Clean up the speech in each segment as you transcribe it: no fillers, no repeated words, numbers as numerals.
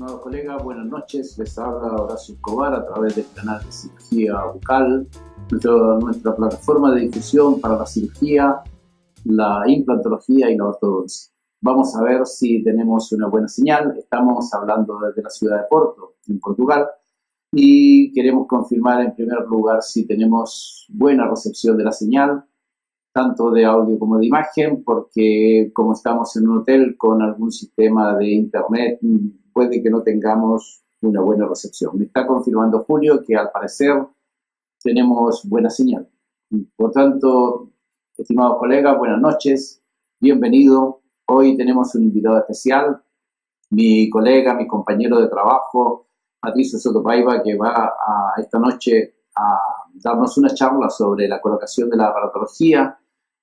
Estimados colegas, buenas noches. Les habla Horacio Escobar a través del canal de cirugía bucal, nuestra plataforma de difusión para la cirugía, la implantología y la ortodoncia. Vamos a ver si tenemos una buena señal. Estamos hablando desde la ciudad de Porto, en Portugal, y queremos confirmar en primer lugar si tenemos buena recepción de la señal, tanto de audio como de imagen, porque como estamos en un hotel con algún sistema de internet, puede que no tengamos una buena recepción. Me está confirmando Julio que al parecer tenemos buena señal. Por tanto, estimados colegas, buenas noches, bienvenido. Hoy tenemos un invitado especial, mi colega, mi compañero de trabajo, Patricio Soto Paiva, que va esta noche a darnos una charla sobre la colocación de la aparatología,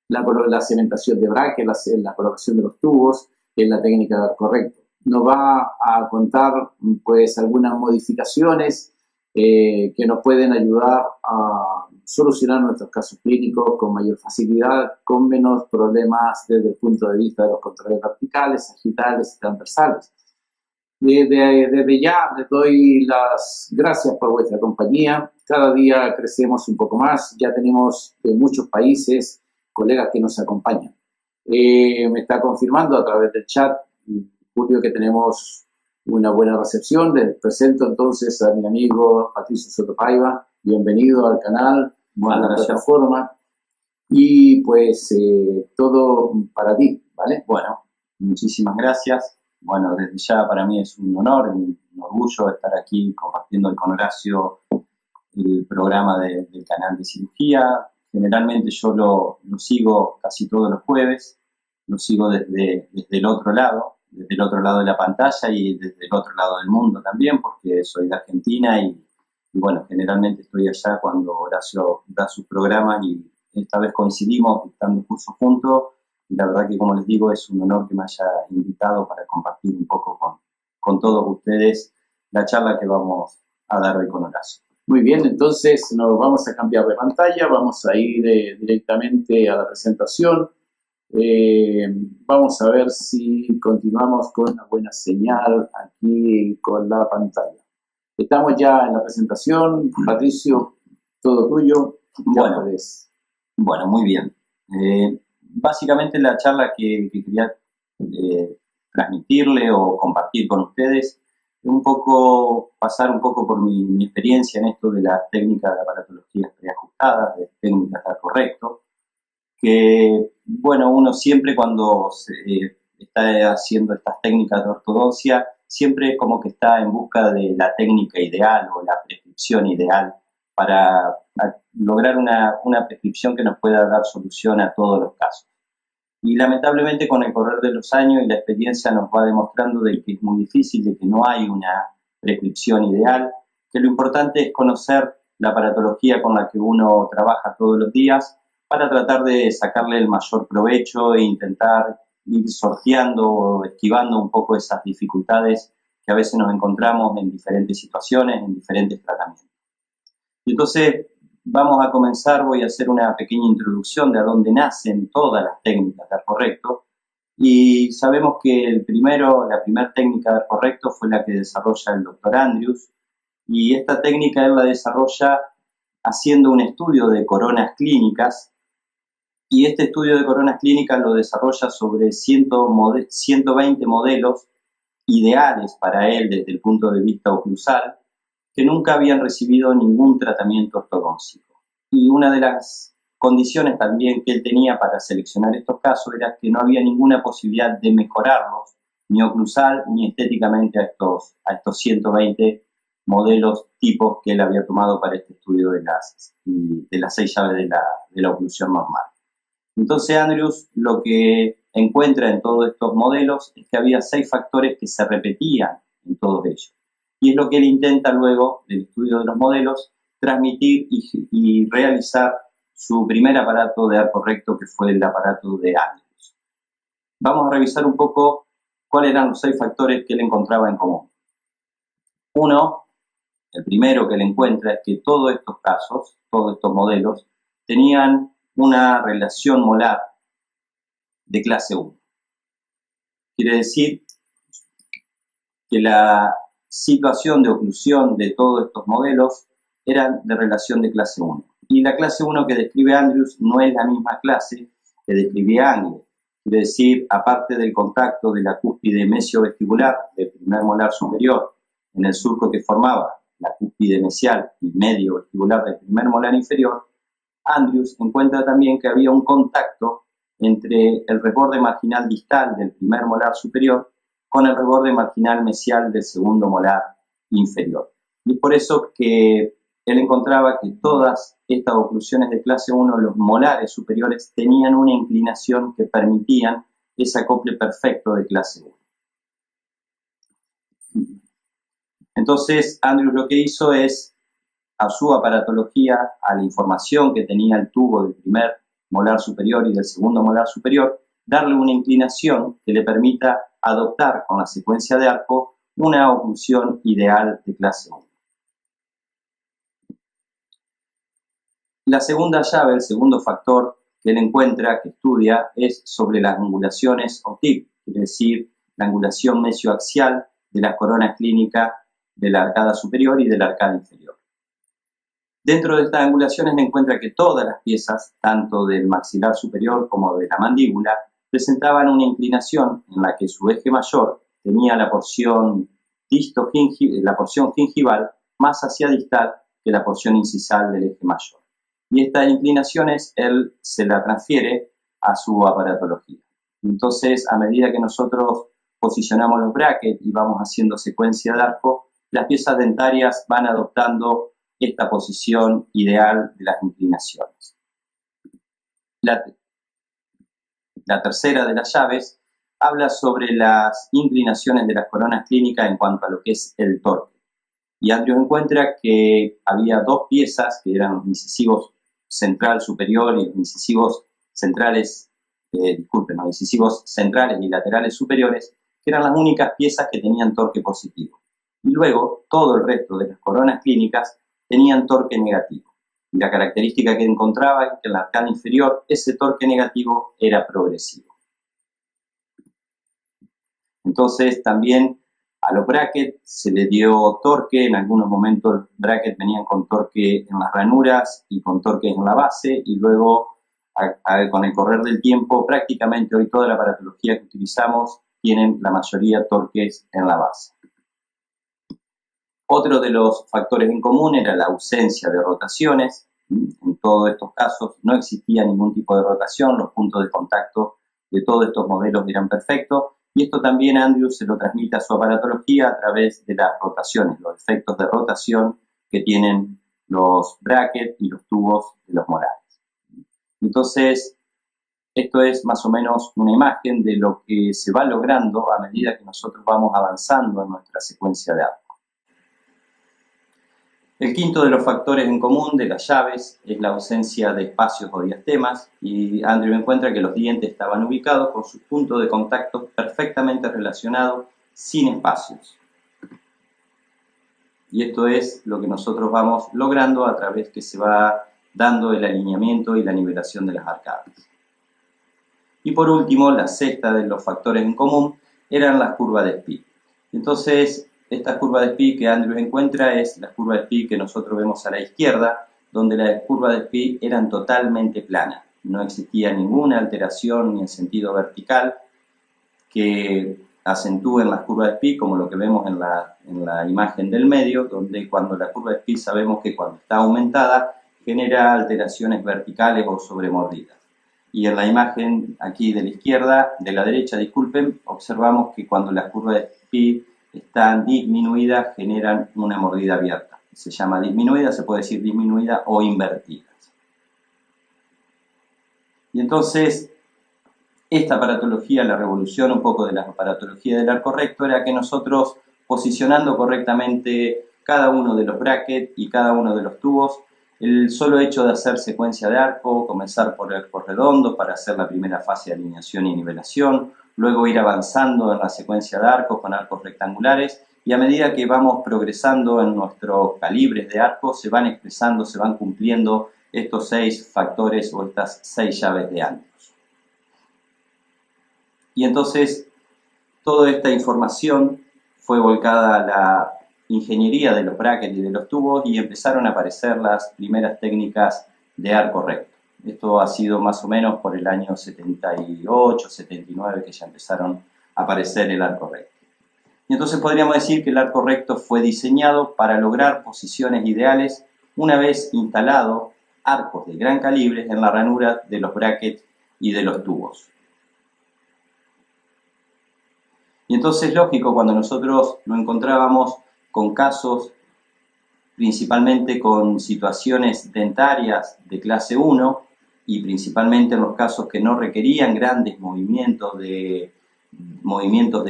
la cementación de brackets, la colocación de los tubos, en la técnica de correcto. Nos va a contar pues algunas modificaciones que nos pueden ayudar a solucionar nuestros casos clínicos con mayor facilidad, con menos problemas desde el punto de vista de los controles verticales, sagitales y transversales. Desde ya les doy las gracias por vuestra compañía. Cada día crecemos un poco más. Ya tenemos de muchos países colegas que nos acompañan. Me está confirmando a través del chat, Julio, que tenemos una buena recepción. Les presento entonces a mi amigo Patricio Soto Paiva. Bienvenido al canal, a la plataforma. Y pues todo para ti, ¿vale? Bueno, muchísimas gracias. Bueno, desde ya para mí es un honor, un orgullo estar aquí compartiendo con Horacio el programa del canal de cirugía. Generalmente yo lo sigo casi todos los jueves, lo sigo desde el otro lado de la pantalla y desde el otro lado del mundo también, porque soy de Argentina y bueno, generalmente estoy allá cuando Horacio da sus programas y esta vez coincidimos dictando cursos juntos. Y la verdad que, como les digo, es un honor que me haya invitado para compartir un poco con todos ustedes la charla que vamos a dar hoy con Horacio. Muy bien, entonces nos vamos a cambiar de pantalla, vamos a ir directamente a la presentación. Vamos a ver si continuamos con una buena señal aquí con la pantalla. Estamos ya en la presentación. Patricio, todo tuyo. Bueno, muy bien. Básicamente la charla que quería transmitirle o compartir con ustedes es pasar un poco por mi experiencia en esto de las técnicas de aparatologías preajustadas, de técnicas de arco recto, que bueno, uno siempre cuando está haciendo estas técnicas de ortodoncia, siempre como que está en busca de la técnica ideal o la prescripción ideal para lograr una prescripción que nos pueda dar solución a todos los casos. Y lamentablemente con el correr de los años y la experiencia nos va demostrando de que es muy difícil, de que no hay una prescripción ideal, que lo importante es conocer la aparatología con la que uno trabaja todos los días para tratar de sacarle el mayor provecho e intentar ir sorteando o esquivando un poco esas dificultades que a veces nos encontramos en diferentes situaciones, en diferentes tratamientos. Y entonces vamos a comenzar, voy a hacer una pequeña introducción de a dónde nacen todas las técnicas de arco recto. Y sabemos que la primera técnica de arco recto fue la que desarrolla el doctor Andrews. Y esta técnica él la desarrolla haciendo un estudio de coronas clínicas. Y este estudio de coronas clínicas lo desarrolla sobre 120 modelos ideales para él desde el punto de vista oclusal, que nunca habían recibido ningún tratamiento ortodóntico. Y una de las condiciones también que él tenía para seleccionar estos casos era que no había ninguna posibilidad de mejorarlos, ni oclusal ni estéticamente a estos 120 modelos tipos que él había tomado para este estudio de las 6 llaves de la oclusión normal. Entonces Andrews lo que encuentra en todos estos modelos es que había 6 factores que se repetían en todos ellos. Y es lo que él intenta luego del estudio de los modelos transmitir y realizar su primer aparato de arco recto, que fue el aparato de Andrews. Vamos a revisar un poco cuáles eran los 6 factores que él encontraba en común. Uno, el primero que él encuentra es que todos estos casos, todos estos modelos, tenían una relación molar de clase 1. Quiere decir que la situación de oclusión de todos estos modelos eran de relación de clase 1. Y la clase 1 que describe Andrews no es la misma clase que describía Angle. Quiere decir, aparte del contacto de la cúspide mesiovestibular del primer molar superior en el surco que formaba la cúspide mesial y medio vestibular del primer molar inferior, Andrews encuentra también que había un contacto entre el reborde marginal distal del primer molar superior con el reborde marginal mesial del segundo molar inferior. Y es por eso que él encontraba que todas estas oclusiones de clase 1, los molares superiores, tenían una inclinación que permitían ese acople perfecto de clase 1. Entonces, Andrews lo que hizo es, a su aparatología, a la información que tenía el tubo del primer molar superior y del segundo molar superior, darle una inclinación que le permita adoptar con la secuencia de arco una oclusión ideal de clase 1. La segunda llave, el segundo factor que él encuentra, que estudia, es sobre las angulaciones OTIP, quiere decir la angulación mesioaxial de las coronas clínicas de la arcada superior y de la arcada inferior. Dentro de estas angulaciones me encuentra que todas las piezas, tanto del maxilar superior como de la mandíbula, presentaban una inclinación en la que su eje mayor tenía la porción gingival más hacia distal que la porción incisal del eje mayor. Y estas inclinaciones él se la transfiere a su aparatología. Entonces, a medida que nosotros posicionamos los brackets y vamos haciendo secuencia de arco, las piezas dentarias van adoptando esta posición ideal de las inclinaciones. La tercera de las llaves habla sobre las inclinaciones de las coronas clínicas en cuanto a lo que es el torque. Y Andrews encuentra que había dos piezas que eran los incisivos central superior y los incisivos centrales, los incisivos centrales y laterales superiores, que eran las únicas piezas que tenían torque positivo. Y luego todo el resto de las coronas clínicas tenían torque negativo. Y la característica que encontraba es que en la arcada inferior ese torque negativo era progresivo. Entonces también a los brackets se le dio torque, en algunos momentos los brackets venían con torque en las ranuras y con torque en la base, y luego con el correr del tiempo prácticamente hoy toda la aparatología que utilizamos tienen la mayoría torques en la base. Otro de los factores en común era la ausencia de rotaciones. En todos estos casos no existía ningún tipo de rotación, los puntos de contacto de todos estos modelos eran perfectos, y esto también Andrews se lo transmite a su aparatología a través de las rotaciones, los efectos de rotación que tienen los brackets y los tubos de los molares. Entonces, esto es más o menos una imagen de lo que se va logrando a medida que nosotros vamos avanzando en nuestra secuencia de arco. El quinto de los factores en común de las llaves es la ausencia de espacios o diastemas, y Andrew encuentra que los dientes estaban ubicados con sus puntos de contacto perfectamente relacionados, sin espacios. Y esto es lo que nosotros vamos logrando a través que se va dando el alineamiento y la nivelación de las arcadas. Y por último, la sexta de los factores en común eran las curvas de Spee. Entonces, esta curva de Spee que Andrews encuentra es la curva de Spee que nosotros vemos a la izquierda, donde las curvas de Spee eran totalmente planas. No existía ninguna alteración ni en sentido vertical que acentúen las curvas de Spee, como lo que vemos en la imagen del medio, donde cuando la curva de Spee sabemos que cuando está aumentada genera alteraciones verticales o sobremordidas. Y en la imagen aquí de la izquierda, de la derecha, disculpen, observamos que cuando las curvas de Spee están disminuidas, generan una mordida abierta. Se llama disminuida, se puede decir disminuida o invertida. Y entonces, esta aparatología, la revolución un poco de la aparatología del arco recto, era que nosotros, posicionando correctamente cada uno de los brackets y cada uno de los tubos, el solo hecho de hacer secuencia de arco, comenzar por arcos redondos para hacer la primera fase de alineación y nivelación, luego ir avanzando en la secuencia de arcos con arcos rectangulares, y a medida que vamos progresando en nuestros calibres de arco, se van expresando, se van cumpliendo estos 6 factores o estas 6 llaves de Andrews. Y entonces, toda esta información fue volcada ingeniería de los brackets y de los tubos y empezaron a aparecer las primeras técnicas de arco recto. Esto ha sido más o menos por el año 78, 79 que ya empezaron a aparecer el arco recto. Y entonces podríamos decir que el arco recto fue diseñado para lograr posiciones ideales una vez instalado arcos de gran calibre en la ranura de los brackets y de los tubos. Y entonces, lógico, cuando nosotros nos encontrábamos con casos, principalmente con situaciones dentarias de clase 1, y principalmente en los casos que no requerían grandes movimientos de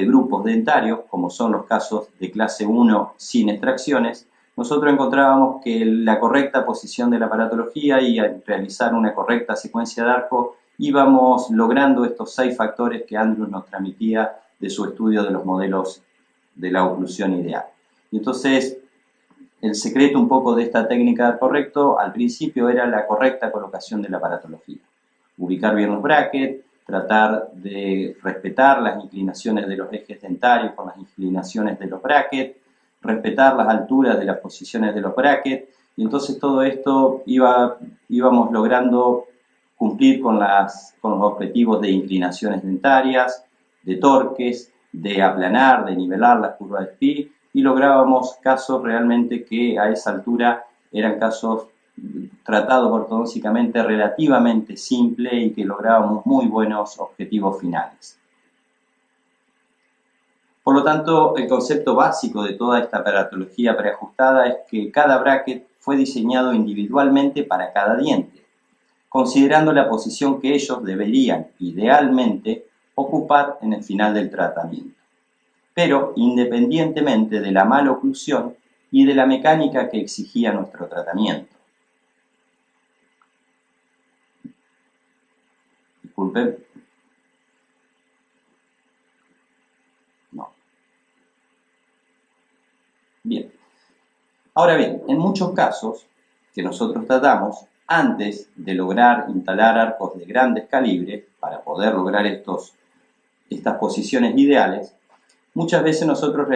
grupos dentarios, como son los casos de clase 1 sin extracciones, nosotros encontrábamos que la correcta posición de la aparatología y al realizar una correcta secuencia de arco íbamos logrando estos 6 factores que Andrews nos transmitía de su estudio de los modelos de la oclusión ideal. Y entonces, el secreto un poco de esta técnica de arco recto al principio era la correcta colocación de la aparatología. Ubicar bien los brackets, tratar de respetar las inclinaciones de los ejes dentarios con las inclinaciones de los brackets, respetar las alturas de las posiciones de los brackets, y entonces todo esto íbamos logrando cumplir con los objetivos de inclinaciones dentarias, de torques, de aplanar, de nivelar las curvas de Spee, y lográbamos casos realmente que a esa altura eran casos tratados ortodoncicamente relativamente simples y que lográbamos muy buenos objetivos finales. Por lo tanto, el concepto básico de toda esta aparatología preajustada es que cada bracket fue diseñado individualmente para cada diente, considerando la posición que ellos deberían, idealmente, ocupar en el final del tratamiento, pero independientemente de la maloclusión y de la mecánica que exigía nuestro tratamiento. Disculpen. No. Bien. Ahora bien, en muchos casos que nosotros tratamos, antes de lograr instalar arcos de grandes calibres, para poder lograr estas posiciones ideales, muchas veces nosotros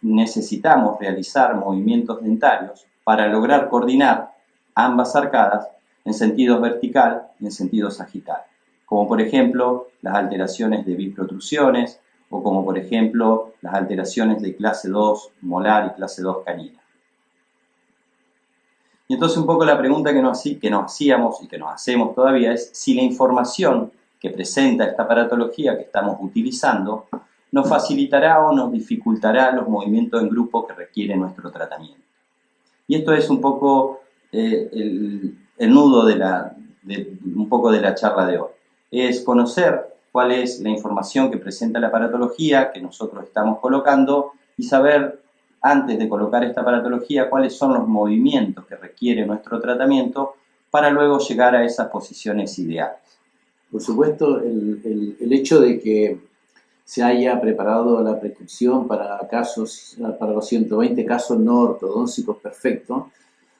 necesitamos realizar movimientos dentarios para lograr coordinar ambas arcadas en sentido vertical y en sentido sagital, como por ejemplo las alteraciones de biprotrusiones o como por ejemplo las alteraciones de clase 2 molar y clase 2 canina. Y entonces un poco la pregunta que nos hacíamos y que nos hacemos todavía es si la información que presenta esta aparatología que estamos utilizando nos facilitará o nos dificultará los movimientos en grupo que requiere nuestro tratamiento. Y esto es un poco el nudo un poco de la charla de hoy. Es conocer cuál es la información que presenta la aparatología que nosotros estamos colocando y saber, antes de colocar esta aparatología, cuáles son los movimientos que requiere nuestro tratamiento para luego llegar a esas posiciones ideales. Por supuesto, el hecho de que se haya preparado la prescripción para los 120 casos no ortodóncicos perfectos,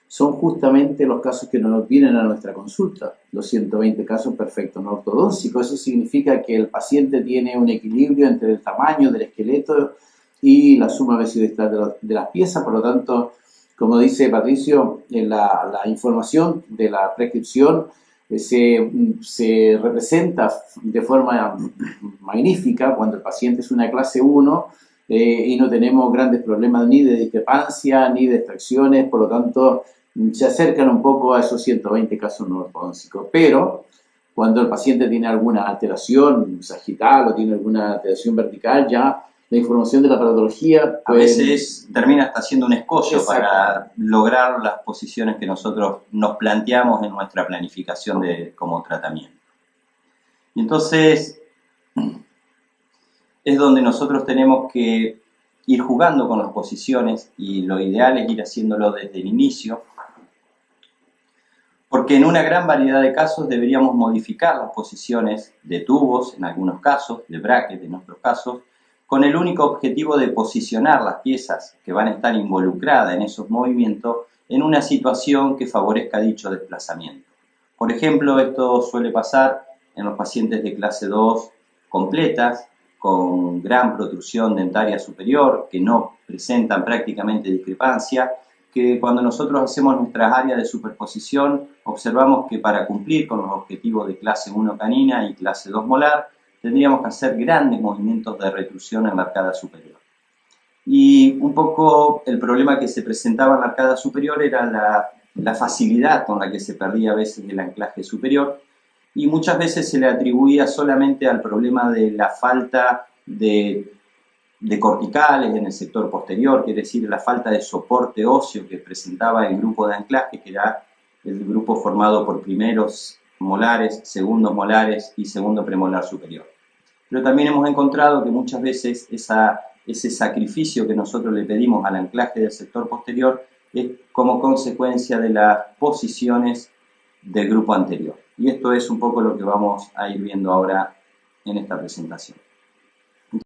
son justamente los casos que nos vienen a nuestra consulta, los 120 casos perfectos no ortodóncicos. Eso significa que el paciente tiene un equilibrio entre el tamaño del esqueleto y la suma mesodistal de las piezas. Por lo tanto, como dice Patricio, la información de la prescripción se representa de forma magnífica cuando el paciente es una clase 1 y no tenemos grandes problemas ni de discrepancia ni de extracciones. Por lo tanto, se acercan un poco a esos 120 casos no ortodóncicos. Pero cuando el paciente tiene alguna alteración sagital o tiene alguna alteración vertical, ya la información de la aparatología a veces termina hasta siendo un escollo para lograr las posiciones que nosotros nos planteamos en nuestra planificación como tratamiento. Y entonces es donde nosotros tenemos que ir jugando con las posiciones, y lo ideal es ir haciéndolo desde el inicio, porque en una gran variedad de casos deberíamos modificar las posiciones de tubos, en algunos casos, de brackets en otros casos, con el único objetivo de posicionar las piezas que van a estar involucradas en esos movimientos en una situación que favorezca dicho desplazamiento. Por ejemplo, esto suele pasar en los pacientes de clase 2 completas, con gran protrusión dentaria superior, que no presentan prácticamente discrepancia, que cuando nosotros hacemos nuestras áreas de superposición, observamos que para cumplir con los objetivos de clase 1 canina y clase 2 molar, tendríamos que hacer grandes movimientos de retrusión en la arcada superior. Y un poco el problema que se presentaba en la arcada superior era la facilidad con la que se perdía a veces el anclaje superior, y muchas veces se le atribuía solamente al problema de la falta de corticales en el sector posterior, quiere decir la falta de soporte óseo que presentaba el grupo de anclaje, que era el grupo formado por primeros molares, segundos molares y segundo premolar superior. Pero también hemos encontrado que muchas veces ese sacrificio que nosotros le pedimos al anclaje del sector posterior es como consecuencia de las posiciones del grupo anterior. Y esto es un poco lo que vamos a ir viendo ahora en esta presentación.